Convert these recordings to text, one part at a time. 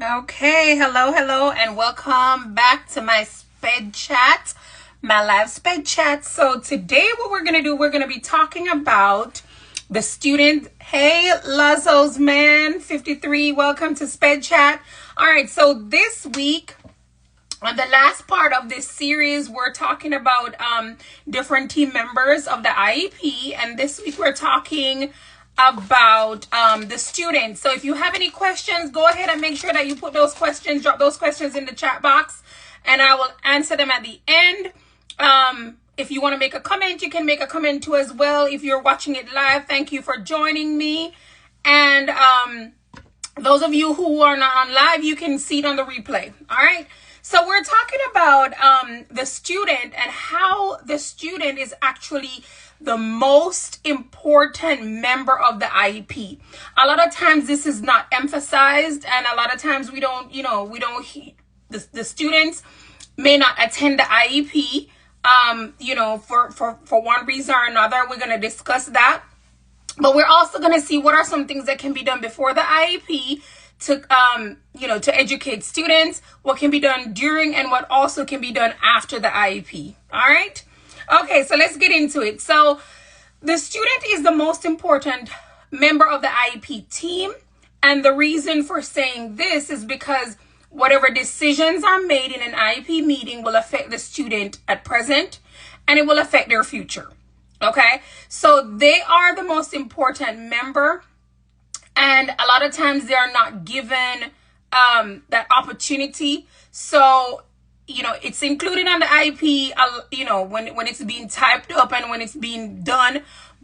Okay, hello, and welcome back to my sped chat, my live sped chat. So today what we're gonna do, we're gonna be talking about the student. Hey, Lazo's man 53, welcome to sped chat. All right, so this week on the last part of this series, we're talking about different team members of the IEP, and this week we're talking about the students. So if you have any questions, go ahead and make sure that you put those questions, drop those questions in the chat box, and I will answer them at the end. If you want to make a comment, you can make a comment too as well. If you're watching it live, thank you for joining me. And those of you who are not on live, you can see it on the replay. All right. So we're talking about the student and how the student is actually the most important member of the IEP. A lot of times this is not emphasized, and a lot of times the students may not attend the IEP, for one reason or another. We're going to discuss that. But we're also going to see what are some things that can be done before the IEP to educate students, what can be done during, and what also can be done after the IEP. All right. Okay, so let's get into it. So the student is the most important member of the IEP team. And the reason for saying this is because whatever decisions are made in an IEP meeting will affect the student at present, and it will affect their future. Okay, so they are the most important member. And a lot of times they are not given that opportunity. So, it's included on the IEP, when it's being typed up and when it's being done.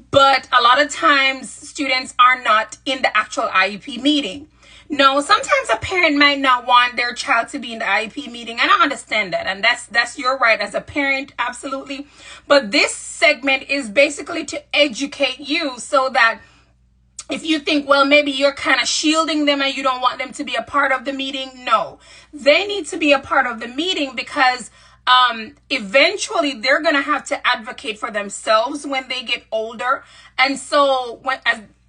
But a lot of times students are not in the actual IEP meeting. No, sometimes a parent might not want their child to be in the IEP meeting, and I understand that. And that's your right as a parent, absolutely. But this segment is basically to educate you so that if you think, well, maybe you're kind of shielding them and you don't want them to be a part of the meeting, no. They need to be a part of the meeting because eventually they're going to have to advocate for themselves when they get older. And so,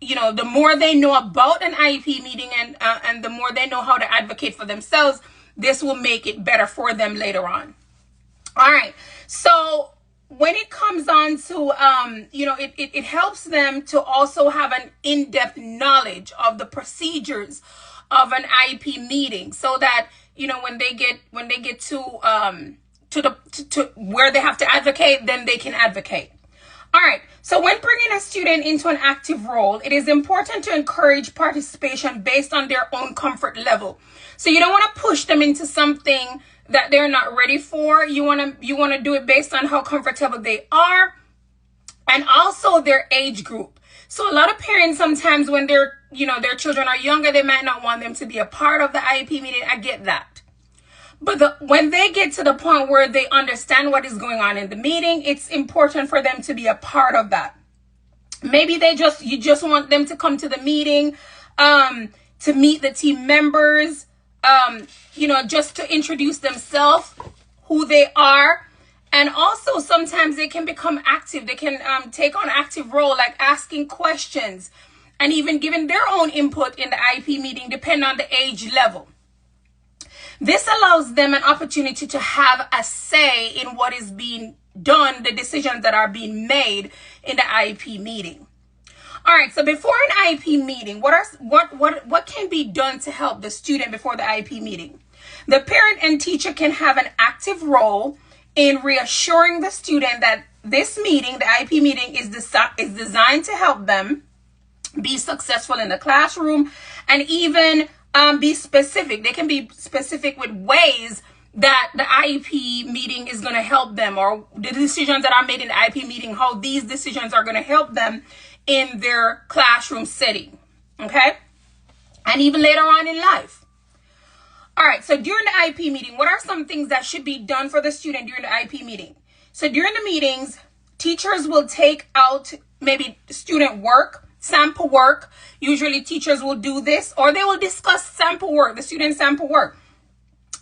the more they know about an IEP meeting and the more they know how to advocate for themselves, this will make it better for them later on. All right. So when it comes on to, it helps them to also have an in-depth knowledge of the procedures of an IEP meeting, so that, when they get to where they have to advocate, then they can advocate. All right. So when bringing a student into an active role, it is important to encourage participation based on their own comfort level. So you don't want to push them into something that they're not ready for. You want to do it based on how comfortable they are and also their age group. So a lot of parents, sometimes when their children are younger, they might not want them to be a part of the IEP meeting. I get that. But when they get to the point where they understand what is going on in the meeting, it's important for them to be a part of that. Maybe you just want them to come to the meeting, to meet the team members, just to introduce themselves, who they are. And also sometimes they can become active. They can take on active role, like asking questions and even giving their own input in the IEP meeting, depending on the age level. This allows them an opportunity to have a say in what is being done, the decisions that are being made in the IEP meeting. All right, so before an IEP meeting, what can be done to help the student before the IEP meeting? The parent and teacher can have an active role in reassuring the student that this meeting, the IEP meeting, is designed to help them be successful in the classroom, and even be specific. They can be specific with ways that the IEP meeting is going to help them, or the decisions that are made in the IEP meeting, how these decisions are going to help them in their classroom setting. Okay? And even later on in life. All right. So during the IEP meeting, what are some things that should be done for the student during the IEP meeting? So during the meetings, teachers will take out maybe student work, sample work. Usually teachers will do this, or they will discuss sample work, the student sample work.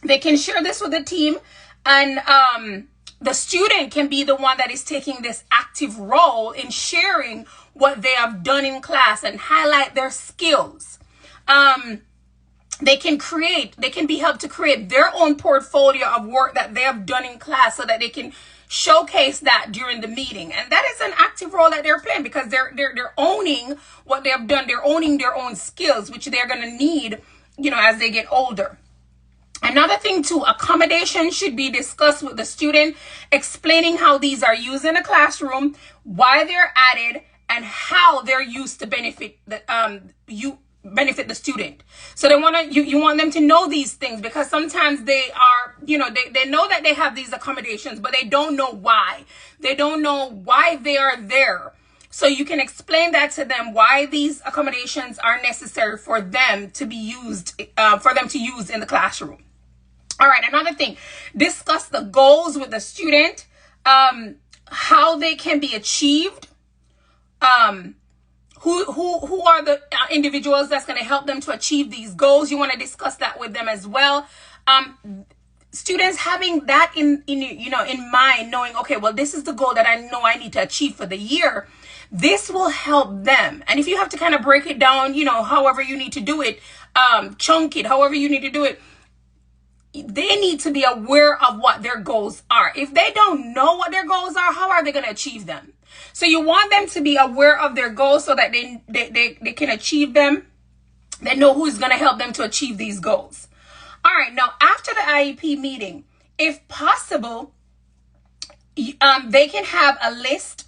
They can share this with the team, and the student can be the one that is taking this active role in sharing what they have done in class and highlight their skills. they can be helped to create their own portfolio of work that they have done in class so that they can showcase that during the meeting. And that is an active role that they're playing, because they're owning what they have done. They're owning their own skills, which they're going to need, as they get older. Another thing too, accommodation should be discussed with the student, explaining how these are used in a classroom, why they're added, and how they're used to benefit the student. So you want them to know these things, because sometimes they are, they know that they have these accommodations, but they don't know why. They don't know why they are there. So you can explain that to them, why these accommodations are necessary for them to be used, use in the classroom. All right, another thing, discuss the goals with the student, how they can be achieved, who are the individuals that's going to help them to achieve these goals. You want to discuss that with them as well. Students having that in mind, knowing, okay, well, this is the goal that I know I need to achieve for the year. This will help them. And if you have to kind of break it down, however you need to do it, chunk it, however you need to do it, they need to be aware of what their goals are. If they don't know what their goals are, how are they going to achieve them? So you want them to be aware of their goals so that they can achieve them. They know who's going to help them to achieve these goals. All right. Now, after the IEP meeting, if possible, they can have a list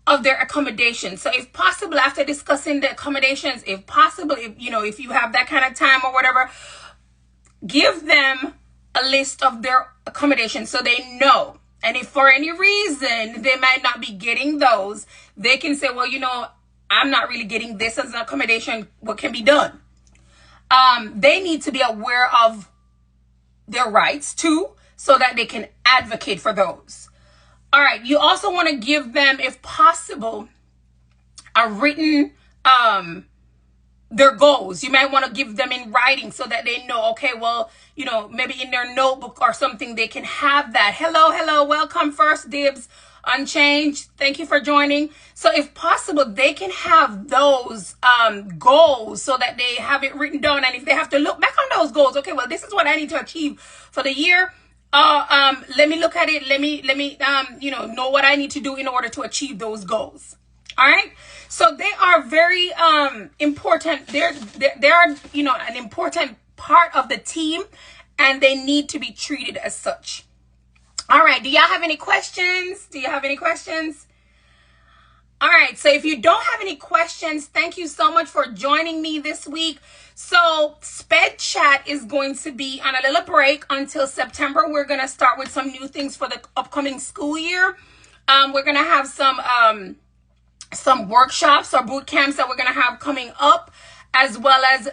of their accommodations. So if possible, after discussing the accommodations, if possible, if you have that kind of time or whatever, give them a list of their accommodations so they know. And if for any reason they might not be getting those, they can say, well, I'm not really getting this as an accommodation. What can be done? They need to be aware of their rights too, so that they can advocate for those. All right. You also want to give them, if possible, a written, their goals. You might want to give them in writing so that they know, okay, well, maybe in their notebook or something, they can have that. Hello, welcome, first dibs, unchanged. Thank you for joining. So if possible, they can have those goals so that they have it written down. And if they have to look back on those goals, okay, well, this is what I need to achieve for the year. Let me look at it. Let me know what I need to do in order to achieve those goals. All right. So they are very important. They are an important part of the team, and they need to be treated as such. All right. Do y'all have any questions? All right. So if you don't have any questions, thank you so much for joining me this week. So Sped Chat is going to be on a little break until September. We're going to start with some new things for the upcoming school year. We're going to have some workshops or boot camps that we're going to have coming up, as well as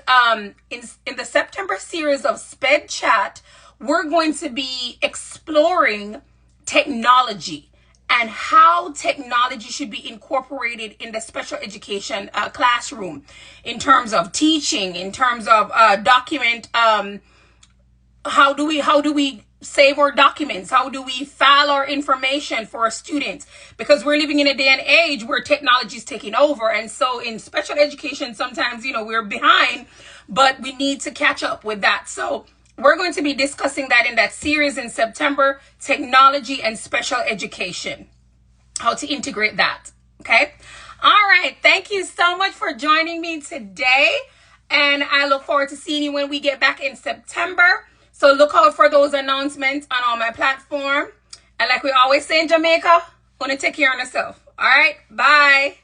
in the September series of Sped Chat, we're going to be exploring technology and how technology should be incorporated in the special education classroom, in terms of teaching, in terms of document. How do we save our documents? How do we file our information for our students? Because we're living in a day and age where technology is taking over. And so in special education, sometimes, we're behind, but we need to catch up with that. So we're going to be discussing that in that series in September, technology and special education, how to integrate that. Okay. All right. Thank you so much for joining me today. And I look forward to seeing you when we get back in September. So look out for those announcements on all my platform. And like we always say in Jamaica, gonna take care of yourself. All right. Bye.